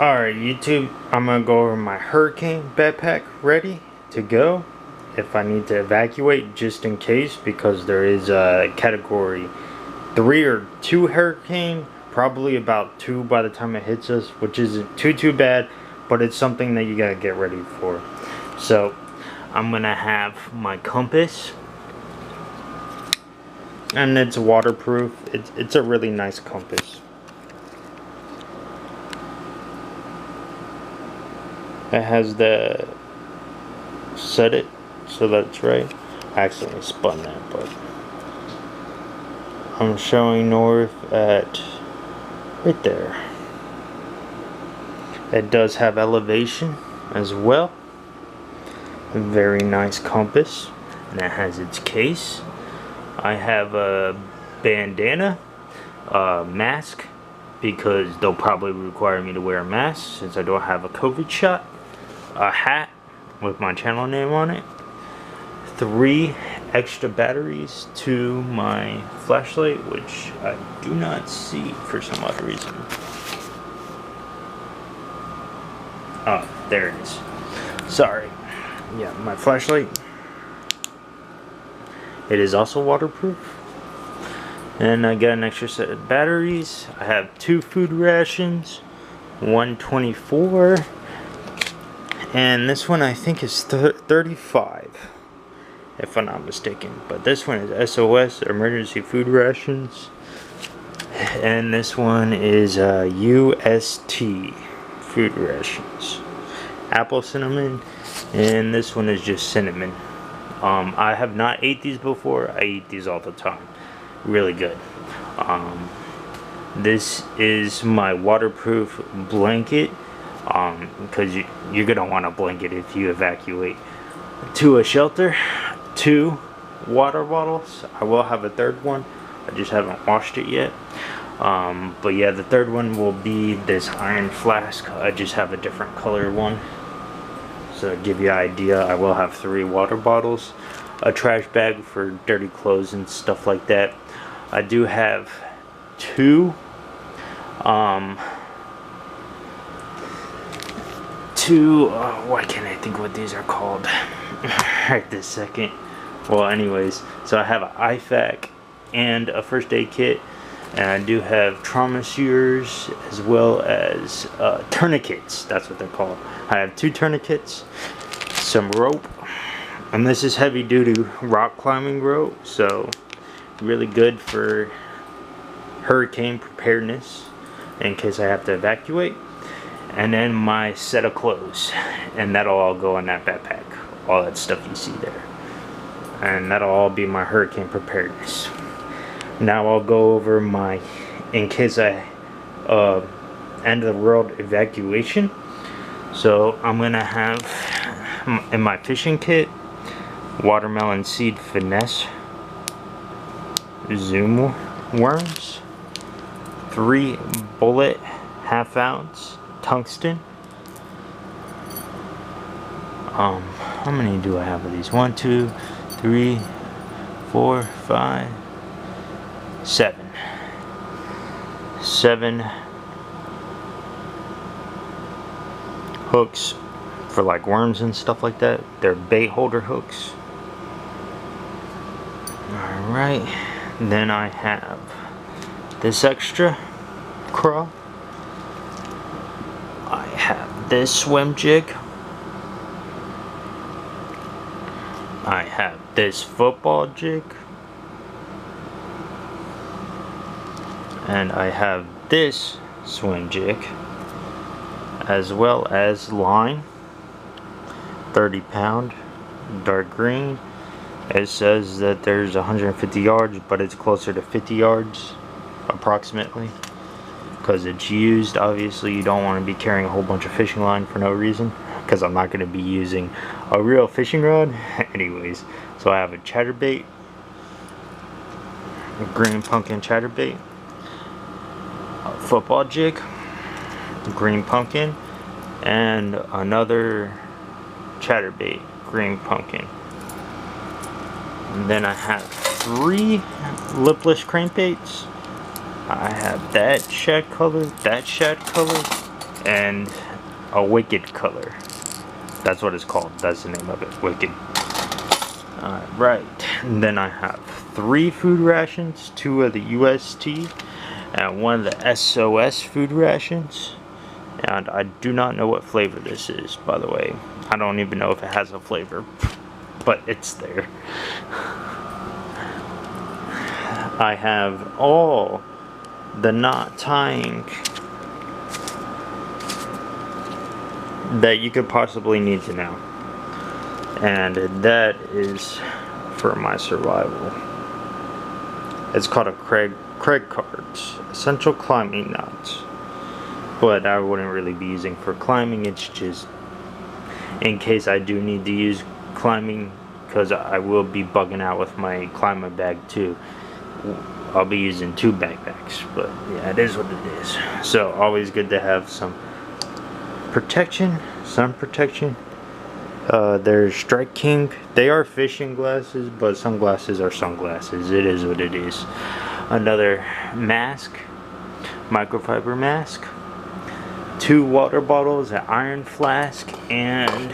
Alright YouTube, I'm gonna go over my hurricane backpack ready to go if I need to evacuate, just in case, because there is a category 3 or 2 hurricane, probably about 2 by the time it hits us, which isn't too bad, but it's something that you gotta get ready for. So I'm gonna have my compass, and it's waterproof. It's a really nice compass. It has the set it so that's right. I accidentally spun that, but I'm showing north at right there. It does have elevation as well. A very nice compass, and it has its case. I have a bandana, mask, because they'll probably require me to wear a mask since I don't have a COVID shot. A hat with my channel name on it. 3 extra batteries to my flashlight, which I do not see for some odd reason. Oh, there it is. Sorry. Yeah, my flashlight. It is also waterproof. And I got an extra set of batteries. I have 2 food rations, 124. And this one I think is 35, if I'm not mistaken. But this one is SOS, emergency food rations. And this one is UST, food rations. Apple cinnamon, and this one is just cinnamon. I have not ate these before. I eat these all the time. Really good. This is my waterproof blanket. Because you're gonna want a blanket if you evacuate to a shelter. 2 water bottles. I will have a 3rd one. I just haven't washed it yet. But yeah, the 3rd one will be this iron flask. I just have a different color one. So to give you an idea, I will have 3 water bottles, a trash bag for dirty clothes and stuff like that. I do have 2 why can't I think what these are called right this second. Well, anyways, so I have an IFAC and a first aid kit, and I do have trauma shears as well as tourniquets. That's what they're called. I have 2 tourniquets, some rope, and this is heavy duty rock climbing rope, so really good for hurricane preparedness in case I have to evacuate. And then my set of clothes, and that'll all go in that backpack, all that stuff you see there, and that'll all be my hurricane preparedness. Now I'll go over my, in case I end of the world evacuation. So I'm gonna have in my fishing kit, watermelon seed finesse zoom worms, 3 bullet ½ ounce tungsten. How many do I have of these? 1, 2, 3, 4, 5, 7. 7 hooks for like worms and stuff like that. They're bait holder hooks. Alright, then I have this extra craw. I have this swim jig. I have this football jig. And I have this swim jig, as well as line, 30-pound, dark green. It says that there's 150 yards, but it's closer to 50 yards approximately, because it's used. Obviously you don't want to be carrying a whole bunch of fishing line for no reason, because I'm not going to be using a real fishing rod anyways. So I have a chatterbait, a green pumpkin chatterbait, a football jig, green pumpkin, and another chatterbait, green pumpkin. And then I have 3 lipless crankbaits. I have that shad color, and a wicked color. That's what it's called. That's the name of it, wicked. Alright, and then I have 3 food rations, 2 of the UST and 1 of the SOS food rations. And I do not know what flavor this is, by the way. I don't even know if it has a flavor, but it's there. I have all the knot tying that you could possibly need to know. And that is for my survival. It's called a Craig cards, essential climbing knots. But I wouldn't really be using for climbing. It's just in case I do need to use climbing, because I will be bugging out with my climbing bag too. I'll be using 2 backpacks, but yeah, it is what it is. So always good to have some protection, sun protection. There's Strike King. They are fishing glasses, but sunglasses are sunglasses. It is what it is. Another mask, microfiber mask. 2 water bottles, an iron flask, and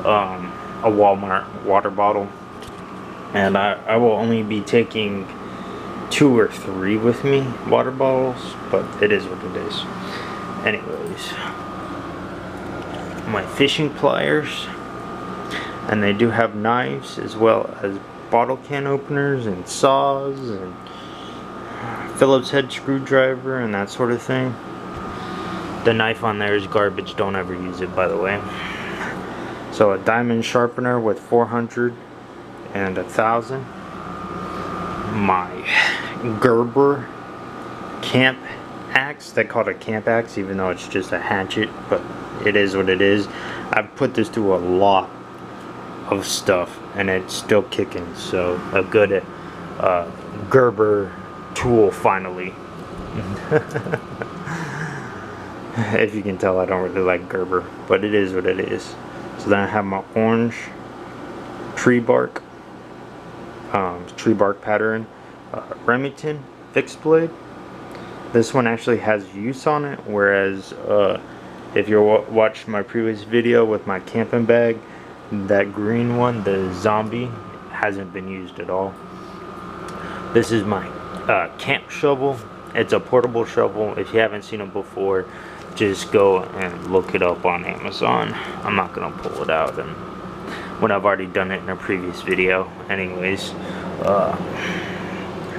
a Walmart water bottle. And I will only be taking 2 or 3 with me, water bottles, but it is what it is. Anyways, my fishing pliers, and they do have knives as well as bottle can openers and saws and Phillips head screwdriver and that sort of thing. The knife on there is garbage, don't ever use it, by the way. So a diamond sharpener with 400 and 1,000. My Gerber camp axe. They call it a camp axe even though it's just a hatchet, but it is what it is. I've put this through a lot of stuff and it's still kicking, so a good Gerber tool finally. If you can tell, I don't really like Gerber, but it is what it is. So then I have my orange tree bark pattern Remington fixed blade. This one actually has use on it, whereas if you watched my previous video with my camping bag, that green one, the zombie, hasn't been used at all. This is my camp shovel. It's a portable shovel. If you haven't seen it before, just go and look it up on Amazon. I'm not gonna pull it out and when I've already done it in a previous video. Anyways,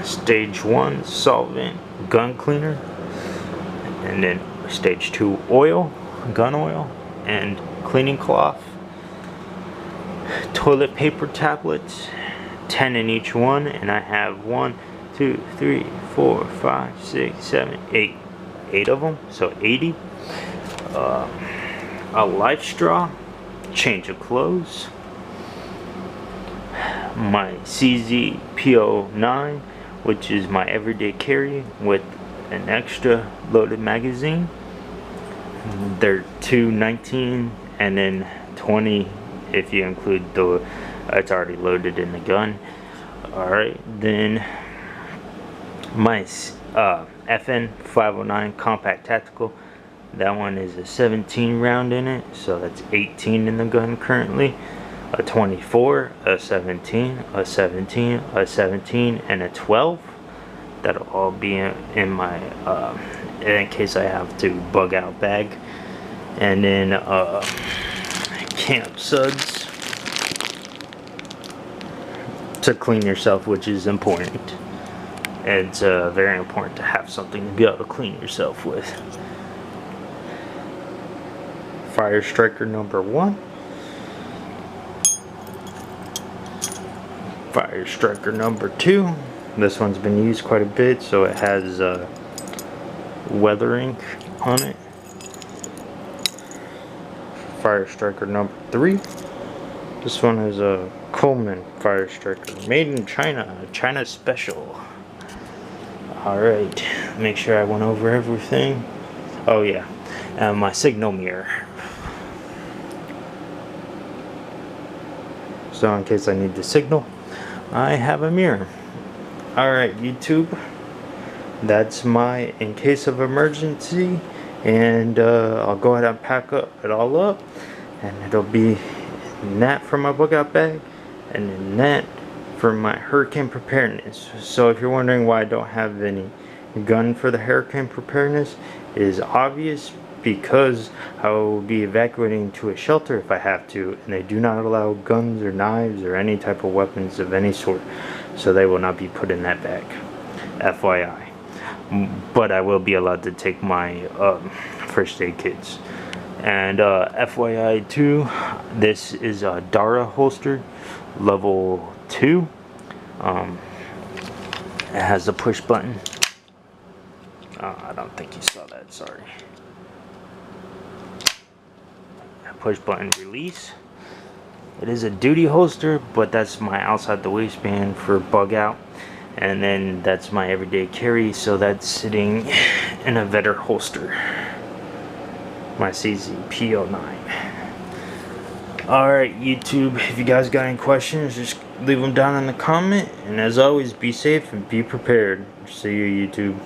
stage 1 solvent gun cleaner, and then stage 2 oil, gun oil, and cleaning cloth, toilet paper tablets, 10 in each one, and I have 1, 2, 3, 4, 5, 6, 7, 8 of them, so 80. A life straw, change of clothes, my CZ PO9, which is my everyday carry with an extra loaded magazine. They're 219 and then 20 if you include the it's already loaded in the gun. Alright, then my FN 509 compact tactical. That one is a 17 round in it, so that's 18 in the gun currently. A 24, a 17, a 17, a 17, and a 12. That'll all be in my in case I have to bug out bag. And then camp suds to clean yourself, which is important. It's very important to have something to be able to clean yourself with. Fire striker number 1. Fire striker number 2. This one's been used quite a bit, so it has weathering on it. Fire striker number 3. This one is a Coleman fire striker, made in China, China special. Alright, make sure I went over everything. Oh yeah, and my signal mirror. So in case I need to signal, I have a mirror. Alright, YouTube, that's my in case of emergency and I'll go ahead and pack it all up, and it'll be in that for my bug out bag, and in that for my hurricane preparedness. So if you're wondering why I don't have any gun for the hurricane preparedness, it is obvious because I will be evacuating to a shelter if I have to, and they do not allow guns or knives or any type of weapons of any sort, so they will not be put in that bag, FYI. But I will be allowed to take my first aid kits. And FYI too, this is a Dara holster, level 2. It has a push button. I don't think you saw that, sorry. Push button release. It is a duty holster, but that's my outside the waistband for bug out, and then that's my everyday carry, so that's sitting in a Vetter holster, my CZP09. Alright YouTube, if you guys got any questions, just leave them down in the comment, and as always, be safe and be prepared. See you YouTube.